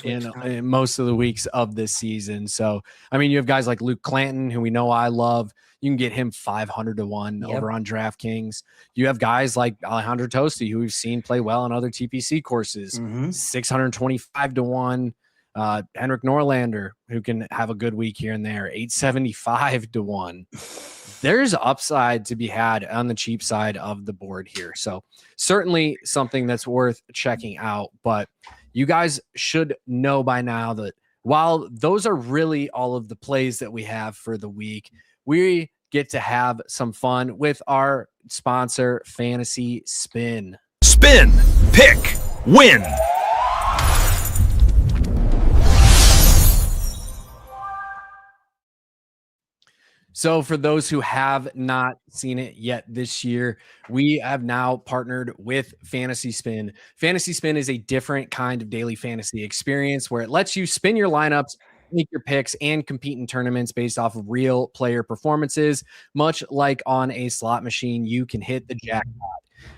in most of the weeks of this season. So, you have guys like Luke Clanton, who we know I love. You can get him 500 to 1 over on DraftKings. You have guys like Alejandro Tosti, who we've seen play well on other TPC courses, 625 to 1. Henrik Norlander, who can have a good week here and there, 875 to 1. There's upside to be had on the cheap side of the board here. So certainly something that's worth checking out. But you guys should know by now that while those are really all of the plays that we have for the week, we get to have some fun with our sponsor, Fantasy Spin. Spin, pick, win. So for those who have not seen it yet this year, we have now partnered with Fantasy Spin. Fantasy Spin is a different kind of daily fantasy experience where it lets you spin your lineups, make your picks, and compete in tournaments based off of real player performances. Much like on a slot machine, you can hit the jackpot.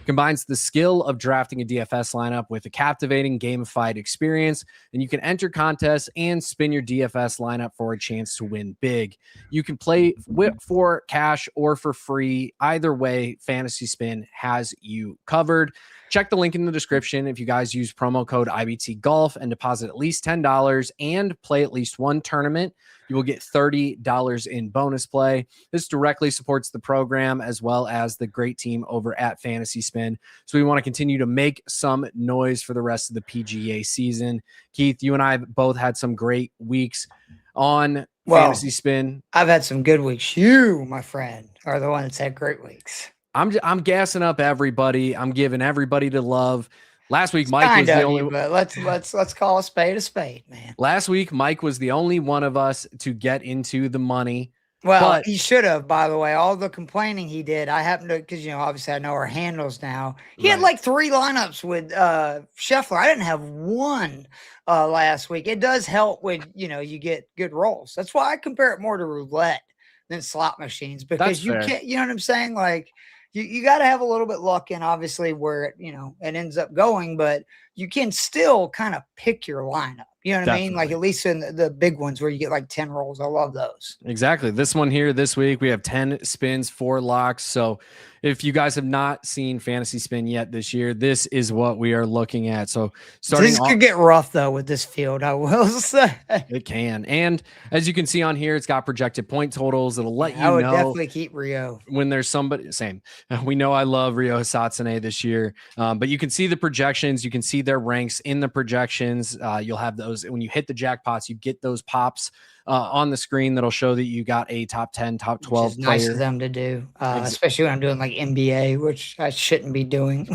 Combines the skill of drafting a DFS lineup with a captivating gamified experience, and you can enter contests and spin your DFS lineup for a chance to win big. You can play for cash or for free. Either way, Fantasy Spin has you covered. Check the link in the description. If you guys use promo code IBT Golf and deposit at least $10 and play at least one tournament, you will get $30 in bonus play. This directly supports the program as well as the great team over at Fantasy Spin. So we want to continue to make some noise for the rest of the PGA season. Keith, you and I both had some great weeks on Fantasy Spin. I've had some good weeks. You, my friend, are the one that's had great weeks. I'm gassing up everybody. I'm giving everybody the love. Last week, Mike was the only. But let's call a spade, man. Last week, Mike was the only one of us to get into the money Well, But he should have, by the way. All the complaining he did, I happen to, because, obviously I know our handles now. He had right. like 3 lineups with Scheffler. I didn't have one last week. It does help when, you get good rolls. That's why I compare it more to roulette than slot machines, because That's you fair. can't, you know what I'm saying? Like, you got to have a little bit luck in, obviously, where it, it ends up going, but you can still kind of pick your lineup. You know what I mean? Like, Definitely. at least in the big ones where you get like 10 rolls. I love those. Exactly. This one here this week, we have 10 spins, 4 locks. So if you guys have not seen Fantasy Spin yet this year, this is what we are looking at. So starting This off, could get rough though with this field, I will say. it can. And as you can see on here, it's got projected point totals. It'll let I you would know definitely keep Rio. when there's somebody. Same. We know I love Rio Hisatsune this year, but you can see the projections. You can see their ranks in the projections. You'll have those when you hit the jackpots. You get those pops on the screen that'll show that you got a top 10, top 12 Which is player. nice of them to do, especially when I'm doing like NBA, which I shouldn't be doing.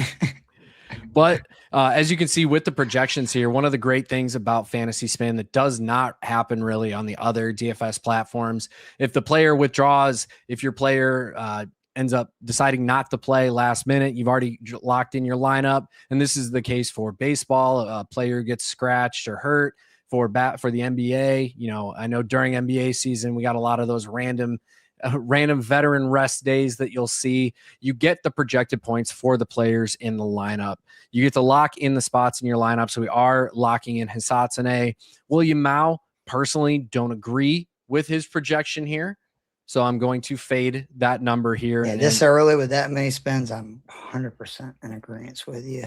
But as you can see with the projections here, one of the great things about Fantasy Spin that does not happen really on the other DFS platforms, if the player withdraws, if your player ends up deciding not to play last minute, you've already locked in your lineup. And this is the case for baseball. A player gets scratched or hurt. For the NBA, I know during NBA season, we got a lot of those random veteran rest days that you'll see. You get the projected points for the players in the lineup. You get to lock in the spots in your lineup. So we are locking in Hisatsune. William Mao, personally, don't agree with his projection here. So I'm going to fade that number here. Yeah, this early with that many spins, I'm 100% in agreement with you.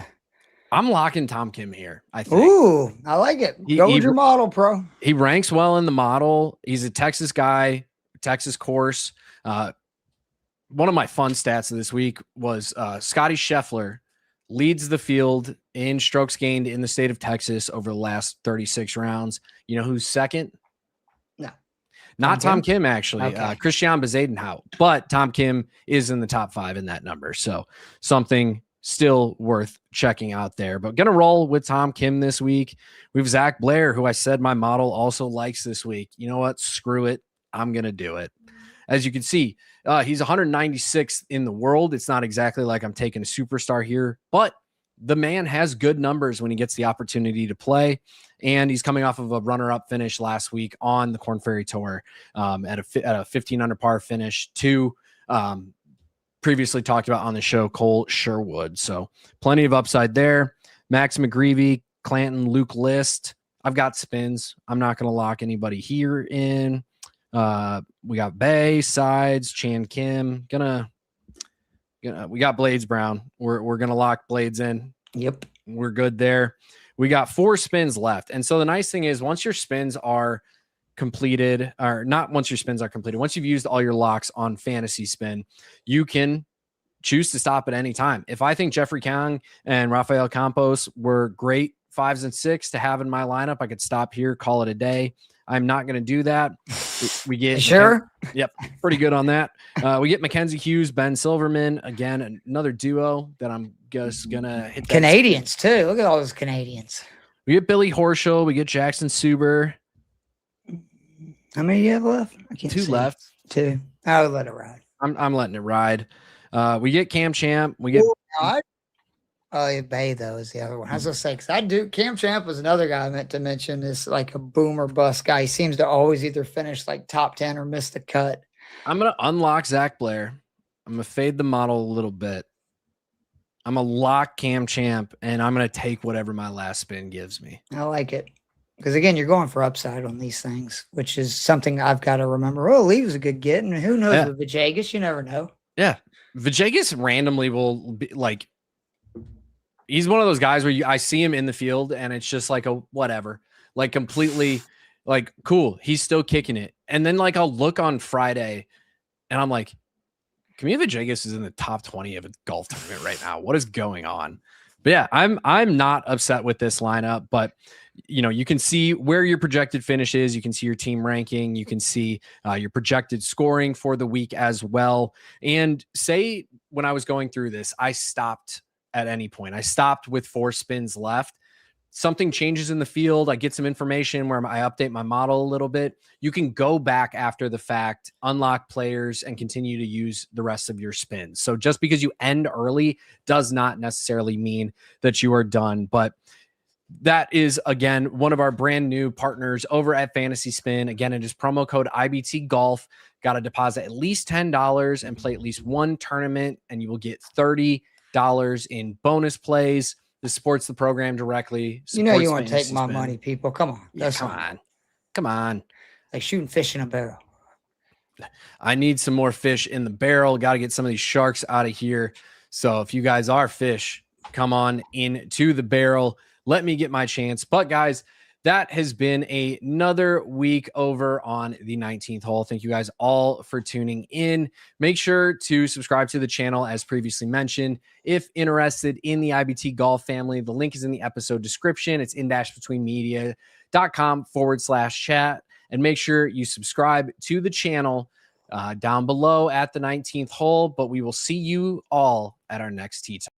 I'm locking Tom Kim here, I think. Ooh, I like it. Go with your model, pro. He ranks well in the model. He's a Texas guy, Texas course. One of my fun stats of this week was Scottie Scheffler leads the field in strokes gained in the state of Texas over the last 36 rounds. You know who's second? No. Not Tom Kim, actually. Okay. Christian Bezuidenhout. But Tom Kim is in the top 5 in that number. So something still worth checking out there. But going to roll with Tom Kim this week. We have Zach Blair, who I said my model also likes this week. You know what? Screw it. I'm going to do it. As you can see, he's 196th in the world. It's not exactly like I'm taking a superstar here, but the man has good numbers when he gets the opportunity to play. And he's coming off of a runner-up finish last week on the Korn Ferry Tour at a 15 under par finish to previously talked about on the show, Cole Sherwood. So plenty of upside there. Max McGreevy, Clanton, Luke List. I've got spins. I'm not going to lock anybody here in. We got Bay, Sides, Chan Kim. We got Blades Brown. We're gonna lock Blades in. Yep. We're good there. We got 4 spins left. And so the nice thing is once your spins are completed, or not once your spins are completed, once you've used all your locks on Fantasy Spin, you can choose to stop at any time. If I think Jeffrey Kang and Rafael Campos were great 5s and 6 to have in my lineup, I could stop here, call it a day. I'm not going to do that. We get sure. Yep, pretty good on that. We get Mackenzie Hughes, Ben Silverman, again, another duo that I'm just gonna hit. Canadians too. Look at all those Canadians. We get Billy Horschel. We get Jackson Suber. How many do you have left? I can't 2 see. left. 2. I would let it ride. I'm letting it ride. We get Cam Champ. We get. Oh, Bay though is the other one. I was gonna say, because Cam Champ was another guy I meant to mention. Is like a boom or bust guy. He seems to always either finish like top 10 or miss the cut. I'm gonna unlock Zach Blair. I'm gonna fade the model a little bit. I'm gonna lock Cam Champ, and I'm gonna take whatever my last spin gives me. I like it because again, you're going for upside on these things, which is something I've got to remember. Oh, Lee was a good get, and who knows with Vajegas? You never know. Yeah, Vajegas randomly will be like. He's one of those guys where I see him in the field and it's just like a whatever, like completely like cool. He's still kicking it. And then like I'll look on Friday and I'm like, Camille Vajegas is in the top 20 of a golf tournament right now. What is going on? But yeah, I'm not upset with this lineup, but you can see where your projected finish is. You can see your team ranking. You can see your projected scoring for the week as well. And say when I was going through this, I stopped at any point. I stopped with 4 spins left. something changes in the field, I get some information where I update my model a little bit, you can go back after the fact, unlock players, and continue to use the rest of your spins. So just because you end early does not necessarily mean that you are done. But that is, again, one of our brand new partners over at Fantasy Spin. Again, it is promo code IBT Golf. Got to deposit at least $10 and play at least one tournament, and you will get $30 in bonus plays. This supports the program directly. You know you want to take my money, people. Come on. Yeah, come on. Like shooting fish in a barrel. I need some more fish in the barrel. Got to get some of these sharks out of here. So if you guys are fish, come on into the barrel. Let me get my chance. But guys, that has been another week over on the 19th hole. Thank you guys all for tuning in. Make sure to subscribe to the channel as previously mentioned. If interested in the IBT Golf family, the link is in the episode description. It's in-betweenmedia.com/chat. And make sure you subscribe to the channel down below at the 19th hole. But we will see you all at our next tee time.